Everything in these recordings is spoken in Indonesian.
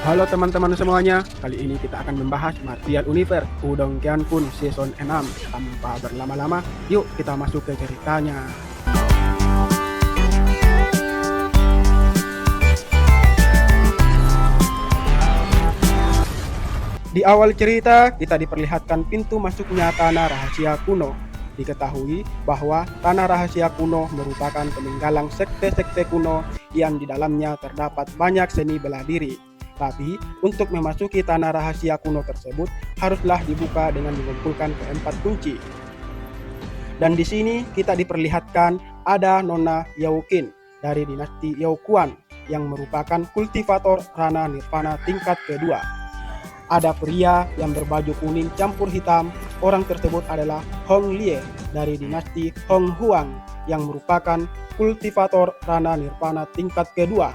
Halo teman-teman semuanya, kali ini kita akan membahas Martial Universe Udong Qianpun Season 6. Tanpa berlama-lama, yuk kita masuk ke ceritanya. Di awal cerita, kita diperlihatkan pintu masuknya Tanah Rahasia Kuno. Diketahui bahwa Tanah Rahasia Kuno merupakan peninggalan sekte-sekte kuno yang di dalamnya terdapat banyak seni bela diri. Tapi, untuk memasuki Tanah Rahasia Kuno tersebut, haruslah dibuka dengan mengumpulkan keempat kunci. Dan di sini kita diperlihatkan ada Nona Yauqin dari dinasti Yauquan yang merupakan kultivator Rana Nirvana tingkat kedua. Ada pria yang berbaju kuning campur hitam, orang tersebut adalah Hong Lie dari dinasti Hong Huang yang merupakan kultivator Rana Nirvana tingkat kedua.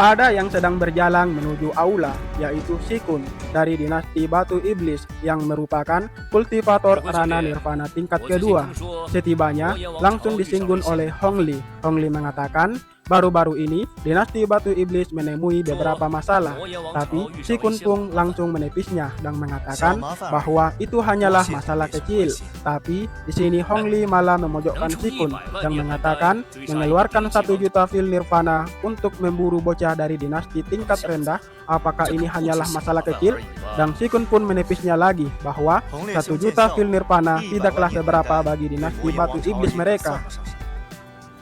Ada yang sedang berjalan menuju aula, yaitu Sikun dari dinasti Batu Iblis yang merupakan kultivator Rana Nirvana tingkat kedua. Setibanya, langsung disinggung oleh Hong Li. Hong Li mengatakan, baru-baru ini dinasti Batu Iblis menemui beberapa masalah, tapi Sikun pun langsung menepisnya dan mengatakan bahwa itu hanyalah masalah kecil. Tapi di sini Hong Li malah memojokkan Sikun dan mengatakan mengeluarkan 1 juta fil Nirvana untuk memburu bocah dari dinasti tingkat rendah. Apakah ini hanyalah masalah kecil? Dan Sikun pun menepisnya lagi bahwa 1 juta fil Nirvana tidaklah seberapa bagi dinasti Batu Iblis mereka.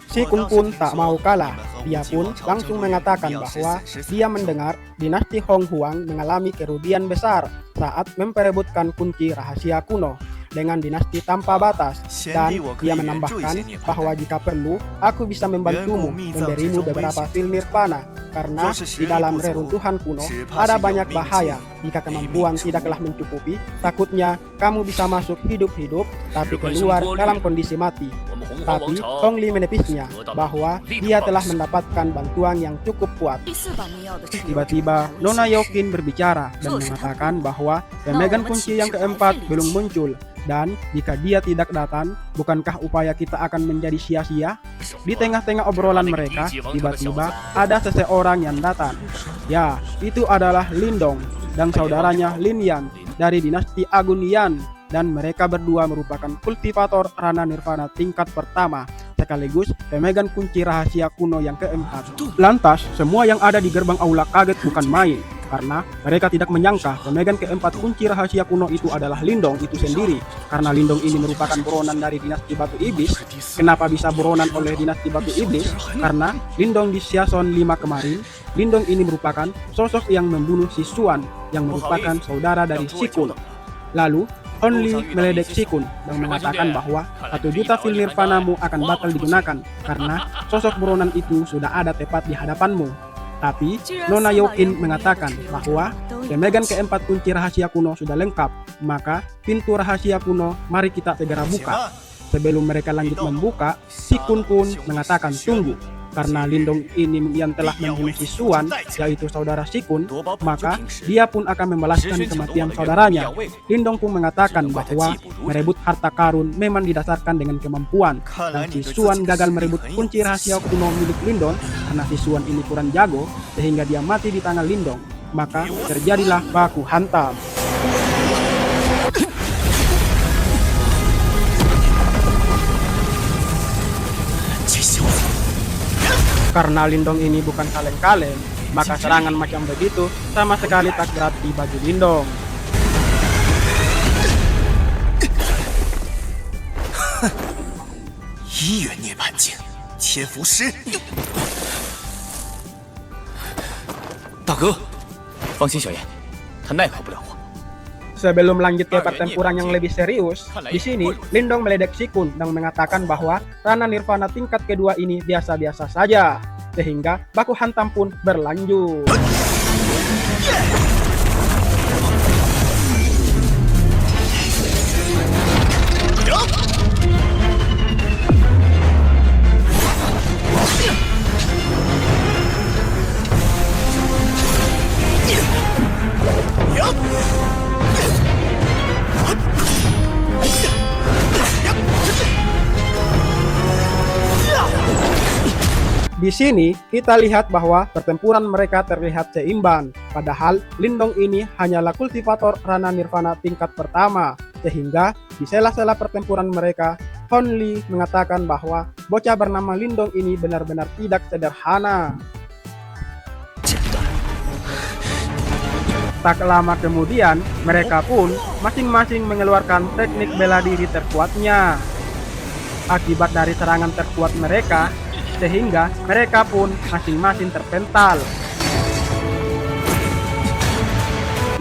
Sikun pun tak mau kalah. Dia pun langsung mengatakan bahwa dia mendengar dinasti Hong Huang mengalami kerugian besar saat memperebutkan kunci rahasia kuno dengan dinasti tanpa batas, dan dia menambahkan bahwa jika perlu aku bisa membantumu memberimu beberapa fil Nirvana karena di dalam reruntuhan kuno ada banyak bahaya. Jika kemampuan tidaklah mencukupi, takutnya kamu bisa masuk hidup-hidup tapi keluar dalam kondisi mati. Tapi Hong Li menepisnya bahwa dia telah mendapatkan bantuan yang cukup kuat. Tiba-tiba Nona Yauqin berbicara dan mengatakan bahwa pemegang kunci yang keempat belum muncul. Dan jika dia tidak datang, bukankah upaya kita akan menjadi sia-sia? Di tengah-tengah obrolan mereka, tiba-tiba ada seseorang yang datang. Ya, itu adalah Lindong dan saudaranya Lin Yan dari dinasti Agun Yan. Dan mereka berdua merupakan kultivator Rana Nirvana tingkat pertama, sekaligus pemegang kunci rahasia kuno yang keempat. Lantas, semua yang ada di gerbang aula kaget bukan main, karena mereka tidak menyangka pemegang keempat kunci rahasia kuno itu adalah Lindong itu sendiri. Karena Lindong ini merupakan buronan dari dinasti Batu Iblis. Kenapa bisa buronan oleh dinasti Batu Iblis? Karena Lindong di season 5 kemarin, Lindong ini merupakan sosok yang membunuh si Xuan yang merupakan saudara dari Sikun. Lalu Hong Li meledek Sikun dan mengatakan bahwa 1 juta fil Nirvanamu akan batal digunakan karena sosok buronan itu sudah ada tepat di hadapanmu. Tapi Nona Yauqin mengatakan bahwa pemegang keempat kunci rahasia kuno sudah lengkap, maka pintu rahasia kuno mari kita segera buka. Sebelum mereka lanjut membuka, Sikun pun mengatakan tunggu. Karena Lindong ini yang telah membunuh si Xuan, yaitu saudara Sikun, maka dia pun akan membalaskan kematian saudaranya. Lindong pun mengatakan bahwa merebut harta karun memang didasarkan dengan kemampuan, dan si Xuan gagal merebut kunci rahasia kuno milik Lindong karena si Xuan ini kurang jago sehingga dia mati di tangan Lindong. Maka terjadilah baku hantam. Karena Lindong ini bukan kaleng-kaleng, maka serangan macam begitu sama sekali tak berarti bagi Lindong. Sebelum lanjut ke pertempuran yang lebih serius, di sini Lindong meledek Sikun dan mengatakan bahwa Rana Nirvana tingkat kedua ini biasa-biasa saja, sehingga baku hantam pun berlanjut. Di sini kita lihat bahwa pertempuran mereka terlihat seimbang, padahal Lindong ini hanyalah kultivator Rana Nirvana tingkat pertama, sehingga di sela-sela pertempuran mereka, Hon Li mengatakan bahwa bocah bernama Lindong ini benar-benar tidak sederhana. Tak lama kemudian, mereka pun masing-masing mengeluarkan teknik bela diri terkuatnya. Akibat dari serangan terkuat mereka, sehingga mereka pun masing-masing terpental.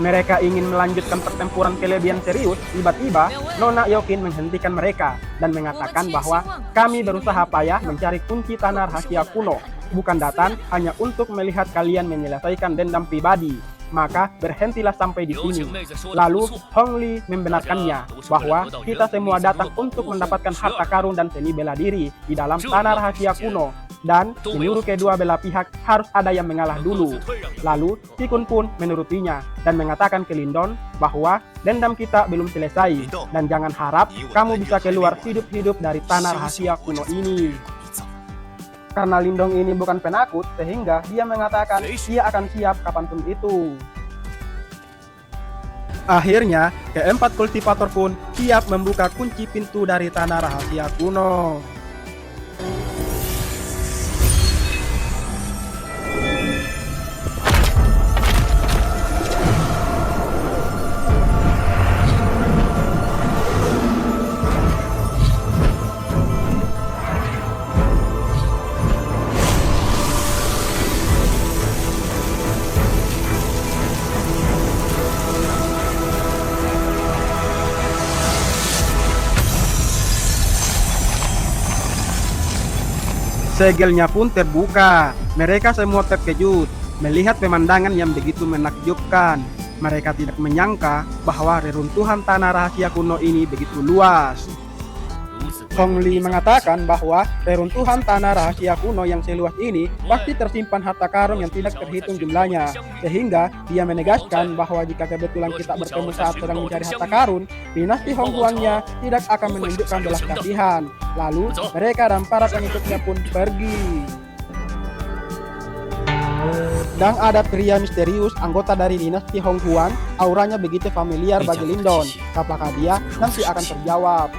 Mereka ingin melanjutkan pertempuran kelebihan serius, tiba-tiba Nona Yokin menghentikan mereka dan mengatakan bahwa kami berusaha payah mencari kunci tanah rahasia kuno, bukan datang hanya untuk melihat kalian menyelesaikan dendam pribadi. Maka berhentilah sampai di sini. Lalu Hong Li membenarkannya bahwa kita semua datang untuk mendapatkan harta karun dan seni bela diri di dalam tanah rahasia kuno, dan seluruh kedua belah pihak harus ada yang mengalah dulu. Lalu Sikun pun menurutinya dan mengatakan ke Lindong bahwa dendam kita belum selesai dan jangan harap kamu bisa keluar hidup-hidup dari tanah rahasia kuno ini. Karena Lindong ini bukan penakut, sehingga dia mengatakan dia akan siap kapanpun itu. Akhirnya, keempat kultivator pun siap membuka kunci pintu dari tanah rahasia kuno. Segelnya pun terbuka. Mereka semua terkejut melihat pemandangan yang begitu menakjubkan. Mereka tidak menyangka bahwa reruntuhan tanah rahasia kuno ini begitu luas. Hong Li mengatakan bahwa reruntuhan tanah rahasia kuno yang seluas ini pasti tersimpan harta karun yang tidak terhitung jumlahnya, sehingga dia menegaskan bahwa jika kebetulan kita bertemu saat sedang mencari harta karun, dinasti Hong Huangnya tidak akan menunjukkan belas kasihan. Lalu mereka dan para pengikutnya pun pergi. Dan ada pria misterius anggota dari dinasti Hong Huang, auranya begitu familiar bagi Lindong. Apakah dia nanti akan terjawab?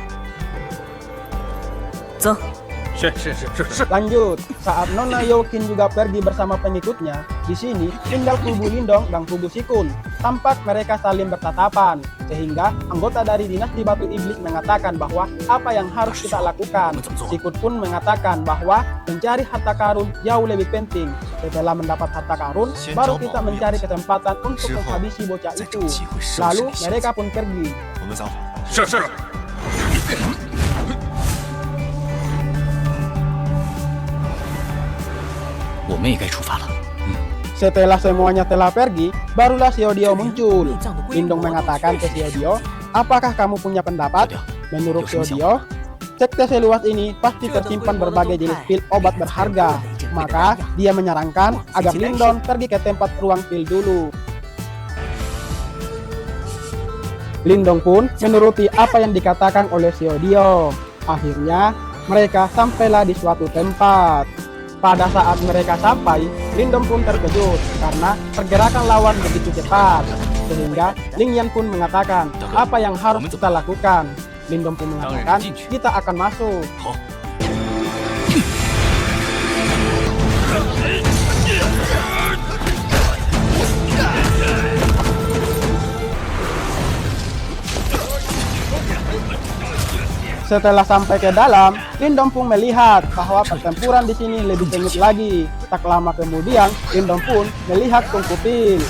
Lanjut, saat Nona Yokin juga pergi bersama pengikutnya, di sini tinggal kubu Lindong dan kubu Sikun. Tampak mereka saling bertatapan, sehingga anggota dari dinasti Batu Iblis mengatakan bahwa apa yang harus kita lakukan. Sikun pun mengatakan bahwa mencari harta karun jauh lebih penting. Setelah mendapat harta karun, baru kita mencari kesempatan untuk menghabisi bocah itu. Lalu mereka pun pergi. Setelah semuanya telah pergi, barulah Xiao muncul. Lindong mengatakan ke Xiao, apakah kamu punya pendapat? Menurut Xiao, sekte seluas ini pasti tersimpan berbagai jenis pil obat berharga. Maka dia menyarankan agar Lindong pergi ke tempat ruang pil dulu. Lindong pun menuruti apa yang dikatakan oleh Xiao. Akhirnya mereka sampailah di suatu tempat. Pada saat mereka sampai, Lindong pun terkejut karena pergerakan lawan begitu cepat. Sehingga Ling Yan pun mengatakan, apa yang harus kita lakukan? Lindong pun mengatakan, kita akan masuk. Setelah sampai ke dalam, Lindong pun melihat bahwa pertempuran di sini lebih sengit lagi. Tak lama kemudian, Lindong pun melihat tungku pil.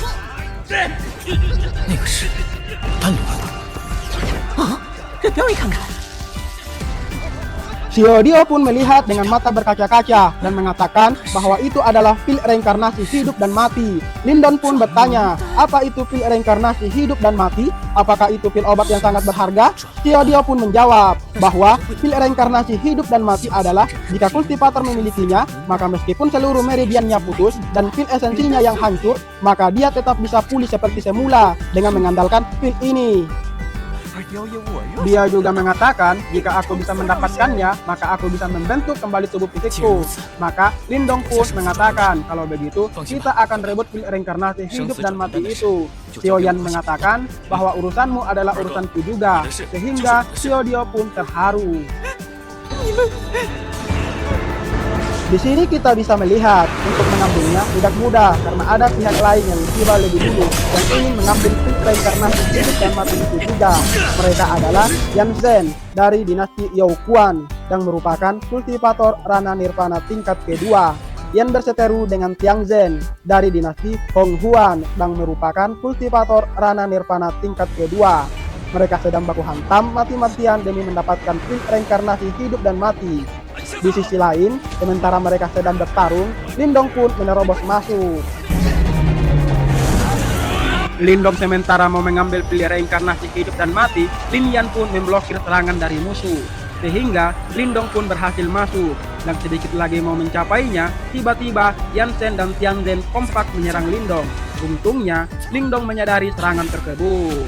Xiao pun melihat dengan mata berkaca-kaca dan mengatakan bahwa itu adalah pil reinkarnasi hidup dan mati. Lindong pun bertanya, apa itu pil reinkarnasi hidup dan mati? Apakah itu pil obat yang sangat berharga? Xiao pun menjawab bahwa pil reinkarnasi hidup dan mati adalah jika kultivator memilikinya, maka meskipun seluruh meridiannya putus dan pil esensinya yang hancur, maka dia tetap bisa pulih seperti semula dengan mengandalkan pil ini. Dia juga mengatakan, jika aku bisa mendapatkannya, maka aku bisa membentuk kembali tubuh fisikku. Maka Lindong pun mengatakan, kalau begitu kita akan rebut reinkarnasi hidup dan mati itu. Xiaoyan mengatakan bahwa urusanmu adalah urusanku juga, sehingga Xiaodio pun terharu. Di sini kita bisa melihat untuk mengambilnya tidak mudah karena ada pihak lain yang tiba lebih dulu dan ingin mengambil reinkarnasi hidup dan mati itu juga. Mereka adalah Yan Zhen dari dinasti Yao Kuan yang merupakan kultivator Rana Nirvana tingkat kedua, yang berseteru dengan Tiang Zhen dari dinasti Hong Huan yang merupakan kultivator Rana Nirvana tingkat kedua. Mereka sedang baku hantam mati-matian demi mendapatkan reinkarnasi hidup dan mati. Di sisi lain, sementara mereka sedang bertarung, Lindong pun menerobos masuk. Lindong sementara mau mengambil pilih reinkarnasi hidup dan mati, Lin Yan pun memblokir serangan dari musuh. Sehingga Lindong pun berhasil masuk, dan sedikit lagi mau mencapainya, tiba-tiba Yan Zhen dan Tiang Zhen kompak menyerang Lindong. Untungnya, Lindong menyadari serangan tersebut.